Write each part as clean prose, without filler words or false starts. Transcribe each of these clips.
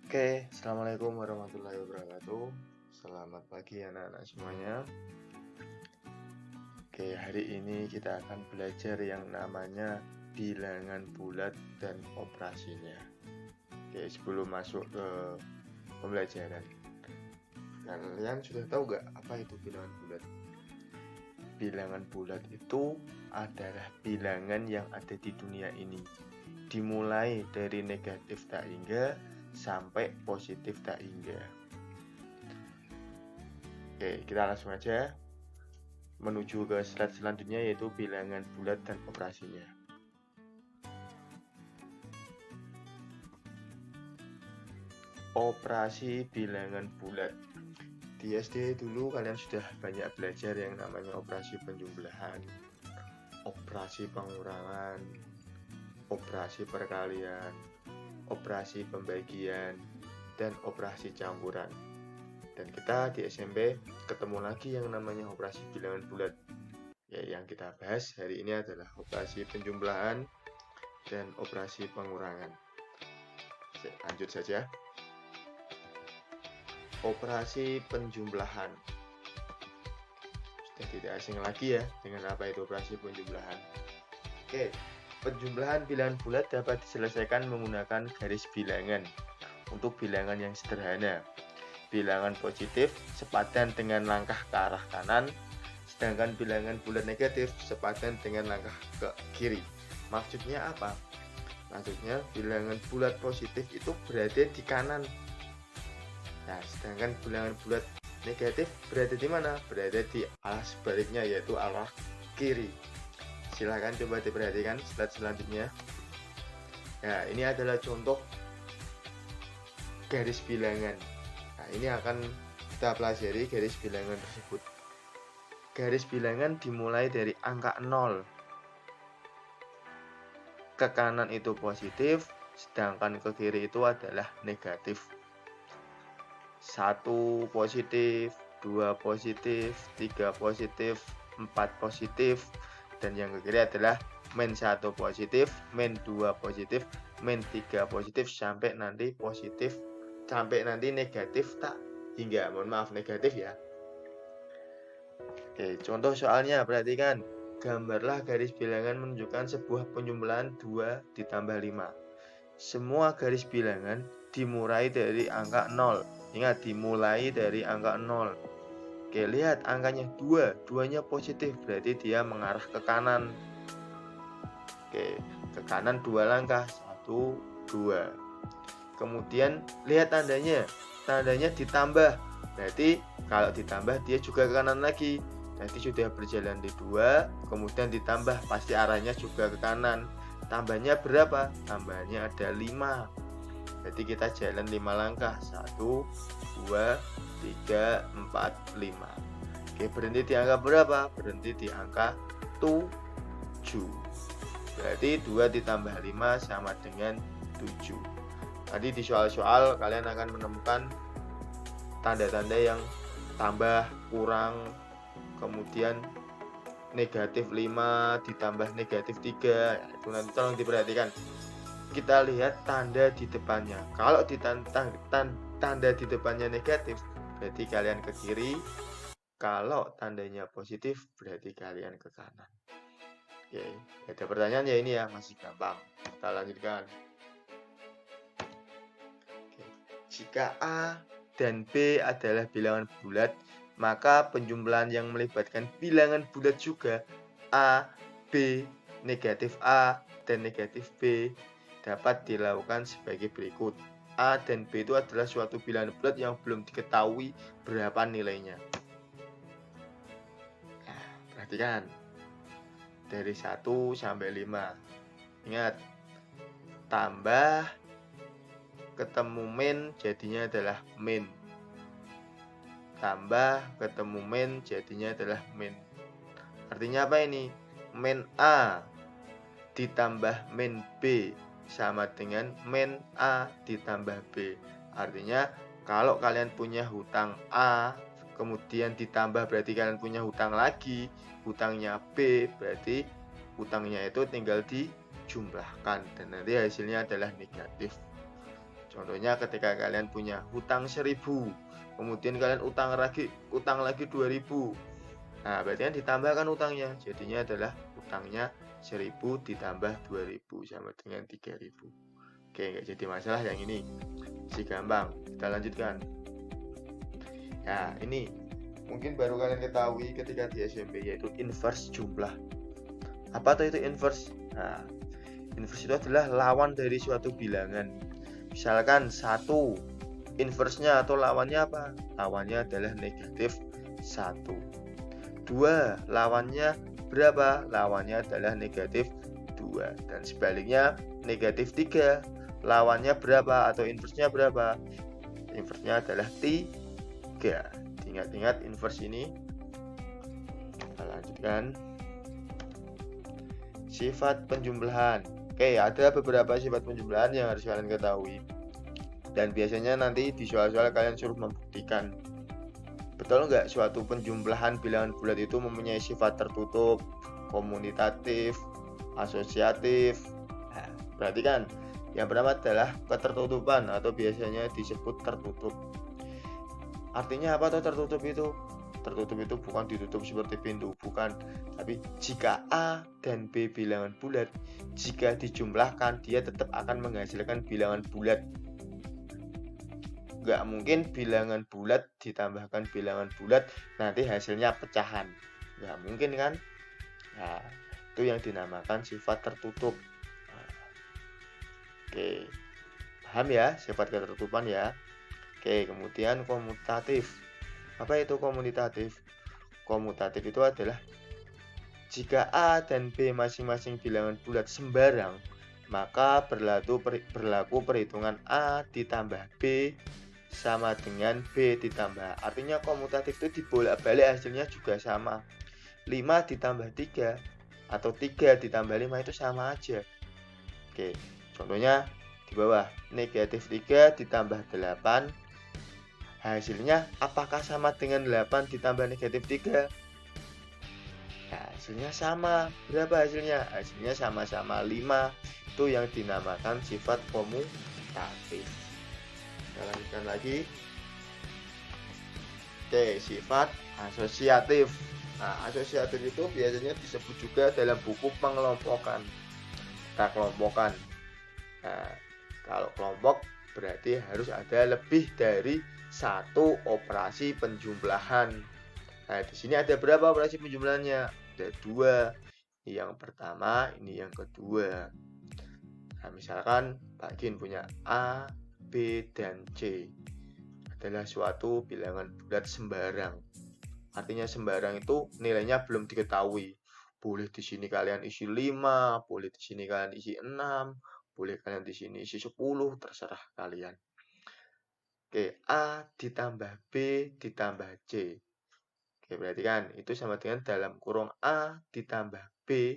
Oke, assalamualaikum warahmatullahi wabarakatuh. Selamat pagi anak-anak semuanya. Oke, hari ini kita akan belajar yang namanya bilangan bulat dan operasinya. Oke, sebelum masuk ke pembelajaran, kalian sudah tahu nggak apa itu bilangan bulat? Bilangan bulat itu adalah bilangan yang ada di dunia ini, dimulai dari negatif tak hingga sampai positif tak hingga. Oke, kita langsung aja menuju ke slide selanjutnya, yaitu bilangan bulat dan operasinya. Operasi bilangan bulat. Di SD dulu kalian sudah banyak belajar yang namanya operasi penjumlahan, operasi pengurangan, operasi perkalian, operasi pembagian, dan operasi campuran. Dan kita di SMP ketemu lagi yang namanya operasi bilangan bulat. Ya, yang kita bahas hari ini adalah operasi penjumlahan dan operasi pengurangan. Lanjut saja. Operasi penjumlahan. Sudah tidak asing lagi ya dengan apa itu operasi penjumlahan. Oke, penjumlahan bilangan bulat dapat diselesaikan menggunakan garis bilangan. Untuk bilangan yang sederhana, bilangan positif sepadan dengan langkah ke arah kanan, sedangkan bilangan bulat negatif sepadan dengan langkah ke kiri. Maksudnya apa? Maksudnya bilangan bulat positif itu berada di kanan. Nah, sedangkan bilangan bulat negatif berada di mana? Berada di arah sebaliknya, yaitu arah kiri. Silahkan coba diperhatikan slide selanjutnya. Nah, ini adalah contoh garis bilangan. Nah, ini akan kita pelajari garis bilangan tersebut. Garis bilangan dimulai dari angka 0. Ke kanan itu positif, sedangkan ke kiri itu adalah negatif. 1 positif, 2 positif, 3 positif, 4 positif, dan yang ke kiri adalah min 1 positif, min 2 positif, min 3 positif, sampai nanti positif, sampai nanti negatif tak hingga. Mohon maaf, negatif ya. Oke, contoh soalnya perhatikan. Gambarlah garis bilangan menunjukkan sebuah penjumlahan 2 ditambah 5. Semua garis bilangan dimulai dari angka 0. Ingat, dimulai dari angka 0. Oke, lihat angkanya 2. 2-nya positif, berarti dia mengarah ke kanan. Oke, ke kanan 2 langkah. 1, 2. Kemudian lihat tandanya. Tandanya ditambah. Berarti kalau ditambah dia juga ke kanan lagi. Nanti sudah berjalan di 2, kemudian ditambah, pasti arahnya juga ke kanan. Tambahnya berapa? Tambahnya ada 5. Jadi kita jalan 5 langkah. 1, 2, 3, 4, 5. Oke, berhenti di angka berapa? Berhenti di angka 7. Berarti 2 ditambah 5 sama dengan 7. Tadi di soal-soal kalian akan menemukan tanda-tanda yang tambah, kurang, kemudian negatif 5 ditambah negatif 3. Itu nanti tolong diperhatikan. Kita lihat tanda di depannya. Kalau tanda di depannya negatif, berarti kalian ke kiri. Kalau tandanya positif, berarti kalian ke kanan. Oke, ada pertanyaan ya, ini ya, masih gampang. Kita lanjutkan. Oke. Jika A dan B adalah bilangan bulat, maka penjumlahan yang melibatkan bilangan bulat juga A, B, negatif A, dan negatif B dapat dilakukan sebagai berikut. A dan B itu adalah suatu bilangan bulat yang belum diketahui berapa nilainya. Nah, perhatikan. Dari 1 sampai 5. Ingat, tambah ketemu min jadinya adalah min. Tambah ketemu min jadinya adalah min. Artinya apa ini? Min A ditambah min B sama dengan min A ditambah B. Artinya kalau kalian punya hutang A, kemudian ditambah berarti kalian punya hutang lagi, hutangnya B, berarti hutangnya itu tinggal dijumlahkan dan nanti hasilnya adalah negatif. Contohnya ketika kalian punya hutang 1000, kemudian kalian utang lagi 2000. Nah, berarti kan ditambahkan utangnya. Jadinya adalah utangnya 1000 ditambah 2000 sama dengan 3000. Oke, nggak jadi masalah yang ini. Si gampang. Kita lanjutkan. Nah, ini mungkin baru kalian ketahui ketika di SMP, yaitu inverse jumlah. Apa tuh itu inverse? Nah, inverse itu adalah lawan dari suatu bilangan. Misalkan 1, inverse-nya atau lawannya apa? Lawannya adalah negatif 1. 2, lawannya berapa? Lawannya adalah negatif 2. Dan sebaliknya negatif 3, lawannya berapa atau inverse-nya berapa? Inverse-nya adalah 3. Ingat-ingat inverse ini. Kita lanjutkan. Sifat penjumlahan. Oke, ada beberapa sifat penjumlahan yang harus kalian ketahui. Dan biasanya nanti di soal-soal kalian suruh membuktikan. Betul nggak suatu penjumlahan bilangan bulat itu mempunyai sifat tertutup, komutatif, asosiatif? Nah, berarti kan yang pertama adalah ketertutupan atau biasanya disebut tertutup. Artinya apa tuh tertutup itu? Tertutup itu bukan ditutup seperti pintu, bukan. Tapi jika A dan B bilangan bulat, jika dijumlahkan dia tetap akan menghasilkan bilangan bulat. Nggak mungkin bilangan bulat ditambahkan bilangan bulat nanti hasilnya pecahan. Nggak mungkin kan? Nah, itu yang dinamakan sifat tertutup. Oke, paham ya sifat ketertutupan ya? Oke, kemudian komutatif. Apa itu komutatif? Komutatif itu adalah jika A dan B masing-masing bilangan bulat sembarang, maka berlaku perhitungan A ditambah B sama dengan B ditambah. Artinya komutatif itu dibolak-balik hasilnya juga sama. 5 ditambah 3 atau 3 ditambah 5 itu sama aja. Oke, contohnya di bawah, negatif 3 ditambah 8, hasilnya apakah sama dengan 8 ditambah negatif 3? Nah, hasilnya sama. Berapa hasilnya? Hasilnya sama-sama 5. Itu yang dinamakan sifat komutatif. Kita lanjutkan lagi. Oke, sifat asosiatif. Nah, asosiatif itu biasanya disebut juga dalam buku pengelompokan. Kita kelompokkan. Nah, kalau kelompok berarti harus ada lebih dari satu operasi penjumlahan. Nah, di sini ada berapa operasi penjumlahannya? Ada 2. Yang pertama, ini yang kedua. Nah, misalkan Pak Gin punya A, B, dan C. Adalah suatu bilangan bulat sembarang. Artinya sembarang itu nilainya belum diketahui. Boleh di sini kalian isi 5, boleh di sini kalian isi 6, boleh kalian di sini isi 10, terserah kalian. Oke, A ditambah B ditambah C. Oke, berarti kan itu sama dengan dalam kurung A ditambah B,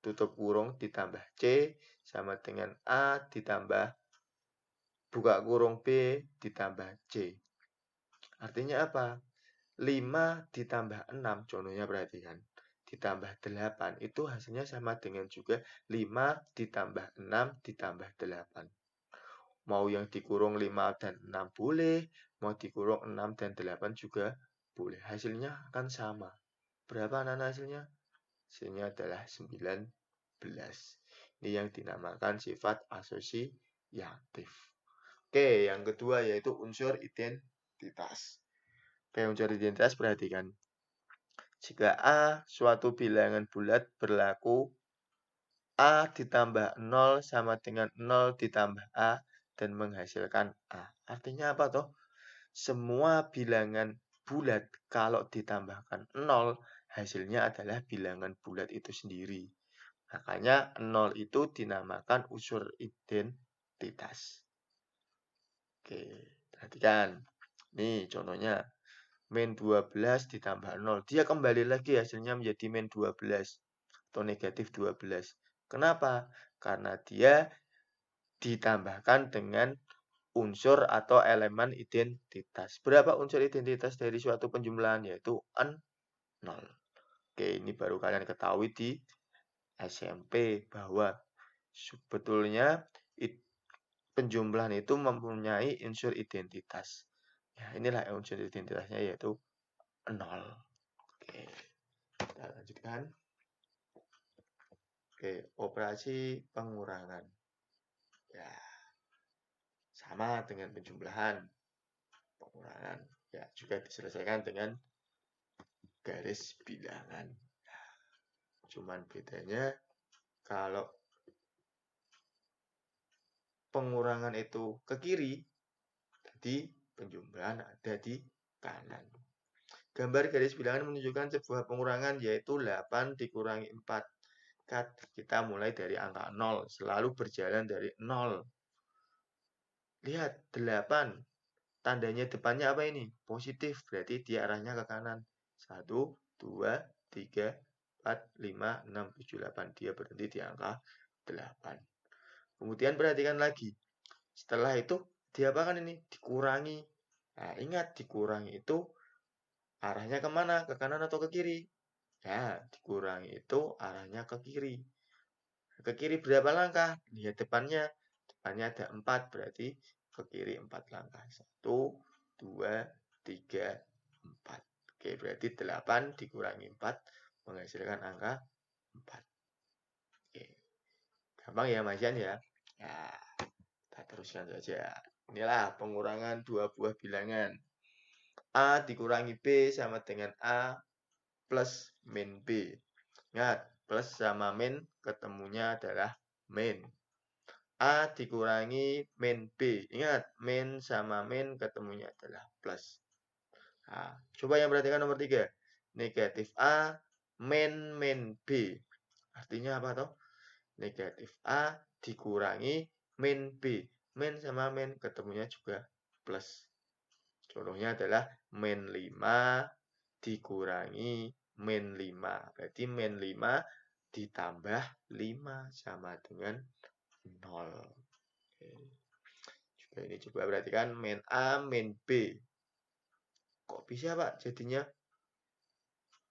tutup kurung ditambah C, sama dengan A ditambah buka kurung B ditambah C. Artinya apa? 5 ditambah 6, contohnya perhatikan, ditambah 8, itu hasilnya sama dengan juga 5 ditambah 6 ditambah 8. Mau yang dikurung 5 dan 6 boleh, mau dikurung 6 dan 8 juga boleh. Hasilnya akan sama. Berapa anak hasilnya? Hasilnya adalah 19. Ini yang dinamakan sifat asosiatif. Oke, yang kedua yaitu unsur identitas. Oke, unsur identitas perhatikan. Jika A suatu bilangan bulat berlaku A ditambah 0 sama dengan 0 ditambah A dan menghasilkan A. Artinya apa toh? Semua bilangan bulat kalau ditambahkan 0 hasilnya adalah bilangan bulat itu sendiri. Makanya 0 itu dinamakan unsur identitas. Oke, perhatikan. Nih contohnya. Min 12 ditambah 0. Dia kembali lagi hasilnya menjadi min 12 atau negatif 12. Kenapa? Karena dia ditambahkan dengan unsur atau elemen identitas. Berapa unsur identitas dari suatu penjumlahan? Yaitu 0. Oke, ini baru kalian ketahui di SMP bahwa sebetulnya penjumlahan itu mempunyai unsur identitas. Ya, inilah unsur identitasnya yaitu 0. Oke, kita lanjutkan. Oke, operasi pengurangan. Ya, sama dengan penjumlahan. Pengurangan. Ya, juga diselesaikan dengan garis bilangan. Cuman bedanya kalau pengurangan itu ke kiri, jadi penjumlahan ada di kanan. Gambar garis bilangan menunjukkan sebuah pengurangan yaitu 8 dikurangi 4. Kita mulai dari angka 0, selalu berjalan dari 0. Lihat, 8. Tandanya depannya apa ini? Positif, berarti dia arahnya ke kanan. 1, 2, 3, 4, 5, 6, 7, 8. Dia berhenti di angka 8. Kemudian perhatikan lagi. Setelah itu, diapakan ini? Dikurangi. Nah, ingat, dikurangi itu arahnya kemana? Ke kanan atau ke kiri? Ya, dikurangi itu arahnya ke kiri. Ke kiri berapa langkah? Lihat depannya. Depannya ada 4, berarti ke kiri 4 langkah. 1, 2, 3, 4. Oke, berarti 8 dikurangi 4 menghasilkan angka 4. Oke. Gampang ya, Mas Yan ya? Ya, kita teruskan saja. Inilah pengurangan dua buah bilangan. A dikurangi B sama dengan A plus min B. Ingat, plus sama min ketemunya adalah min. A dikurangi min B. Ingat, min sama min ketemunya adalah plus. Nah, coba yang perhatikan nomor 3. Negatif A min B. Artinya apa toh? Negatif A dikurangi min B. Min sama min ketemunya juga plus. Contohnya adalah min 5 dikurangi min 5. Berarti min 5 ditambah 5 sama dengan 0. Oke. Juga ini coba perhatikan min A, min B. Kok bisa Pak jadinya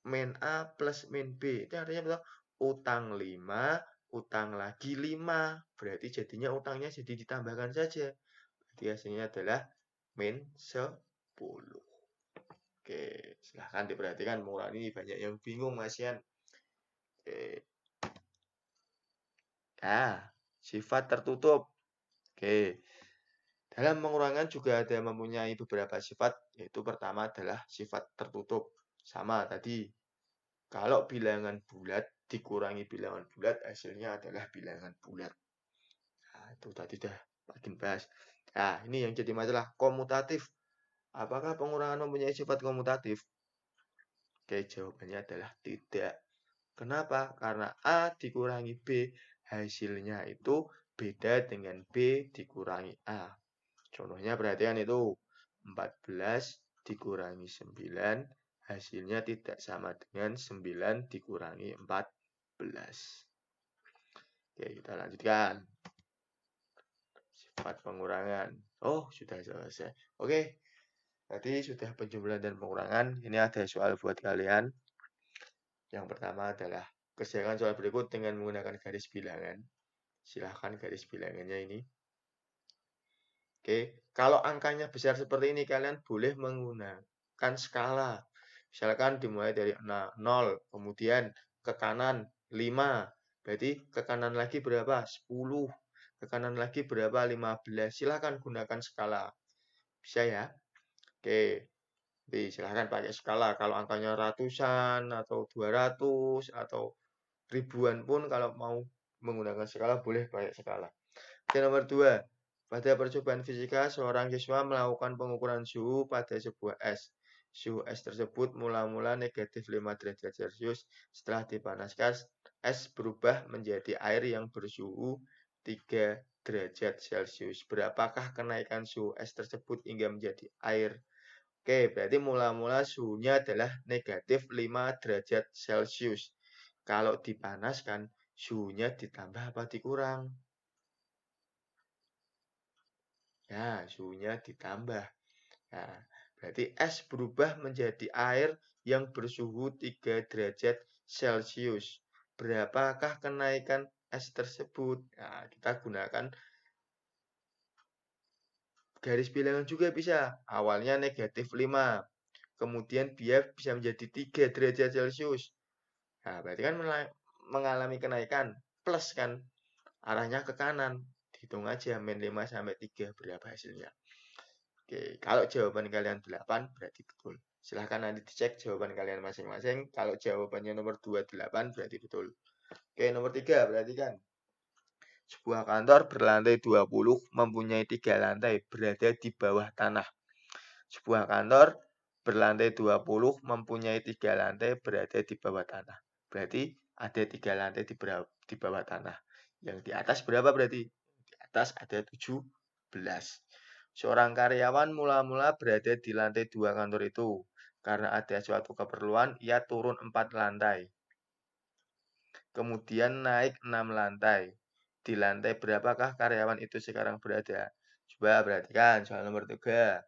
min A plus min B? Itu artinya betul, utang 5, utang lagi 5. Berarti jadinya utangnya jadi ditambahkan saja. Berarti hasilnya adalah min 10. Oke, silahkan diperhatikan. Pengurangan ini banyak yang bingung, Mas Yan. Oke. Nah, sifat tertutup. Oke. Dalam pengurangan juga ada mempunyai beberapa sifat, yaitu pertama adalah sifat tertutup. Sama tadi, kalau bilangan bulat dikurangi bilangan bulat, hasilnya adalah bilangan bulat. Nah, itu tadi dah makin bahas. Nah, ini yang jadi masalah, komutatif. Apakah pengurangan mempunyai sifat komutatif? Oke, jawabannya adalah tidak. Kenapa? Karena A dikurangi B, hasilnya itu beda dengan B dikurangi A. Contohnya perhatikan itu, 14 dikurangi 9, hasilnya tidak sama dengan 9 dikurangi 14. Oke, kita lanjutkan. Sifat pengurangan. Oh, sudah selesai. Oke, tadi sudah penjumlahan dan pengurangan. Ini ada soal buat kalian. Yang pertama adalah kerjakan soal berikut dengan menggunakan garis bilangan. Silahkan garis bilangannya ini. Oke, kalau angkanya besar seperti ini, kalian boleh menggunakan skala. Misalkan dimulai dari 0, kemudian ke kanan 5, berarti ke kanan lagi berapa? 10, ke kanan lagi berapa? 15. Silahkan gunakan skala. Bisa ya? Oke, jadi silahkan pakai skala. Kalau angkanya ratusan, atau 200, atau ribuan pun kalau mau menggunakan skala, boleh pakai skala. Oke, nomor 2. Pada percobaan fisika, seorang siswa melakukan pengukuran suhu pada sebuah es. Suhu es tersebut mula-mula negatif 5 derajat Celcius. Setelah dipanaskan, es berubah menjadi air yang bersuhu 3 derajat Celcius. Berapakah kenaikan suhu es tersebut hingga menjadi air? Oke, berarti mula-mula suhunya adalah negatif 5 derajat Celcius. Kalau dipanaskan, suhunya ditambah apa dikurang? Ya, suhunya ditambah. Nah, berarti es berubah menjadi air yang bersuhu 3 derajat Celcius. Berapakah kenaikan es tersebut? Nah, kita gunakan garis bilangan juga bisa. Awalnya negatif 5, kemudian dia bisa menjadi 3 derajat Celcius. Nah, berarti kan mengalami kenaikan plus kan, arahnya ke kanan. Hitung aja min 5 sampai 3 berapa hasilnya. Oke, kalau jawaban kalian 8 berarti betul. Silahkan nanti dicek jawaban kalian masing-masing. Kalau jawabannya nomor 2 8 berarti betul. Oke, nomor 3 berarti kan. Sebuah kantor berlantai 20 mempunyai 3 lantai berada di bawah tanah. Sebuah kantor berlantai 20 mempunyai 3 lantai berada di bawah tanah. Berarti ada 3 lantai di bawah tanah. Yang di atas berapa berarti? Di atas ada 17. Seorang karyawan mula-mula berada di lantai 2 kantor itu. Karena ada suatu keperluan, ia turun 4 lantai. Kemudian naik 6 lantai. Di lantai berapakah karyawan itu sekarang berada? Coba perhatikan soal nomor 3.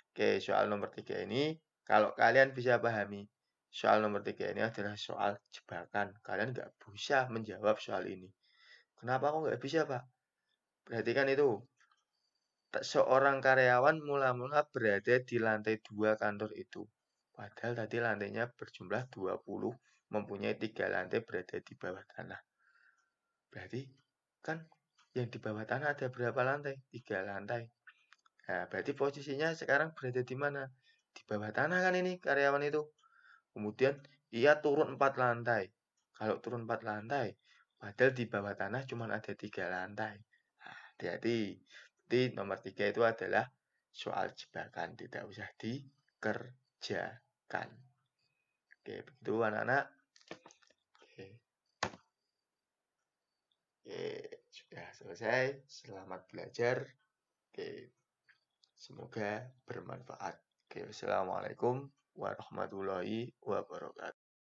Oke, soal nomor 3 ini, kalau kalian bisa pahami, soal nomor 3 ini adalah soal jebakan. Kalian nggak bisa menjawab soal ini. Kenapa kok nggak bisa, Pak? Perhatikan itu. Seorang karyawan mula-mula berada di lantai 2 kantor itu. Padahal tadi lantainya berjumlah 20, mempunyai 3 lantai berada di bawah tanah. Berarti kan yang di bawah tanah ada berapa lantai? 3 lantai. Nah, berarti posisinya sekarang berada di mana? Di bawah tanah kan ini karyawan itu. Kemudian ia turun 4 lantai. Kalau turun 4 lantai, padahal di bawah tanah cuma ada 3 lantai. Nah, hati-hati. Jadi nomor 3 itu adalah soal jebakan. Tidak usah dikerjakan. Oke, begitu anak-anak. Oke. Oke, sudah selesai. Selamat belajar. Oke, semoga bermanfaat. Oke, wassalamualaikum warahmatullahi wabarakatuh.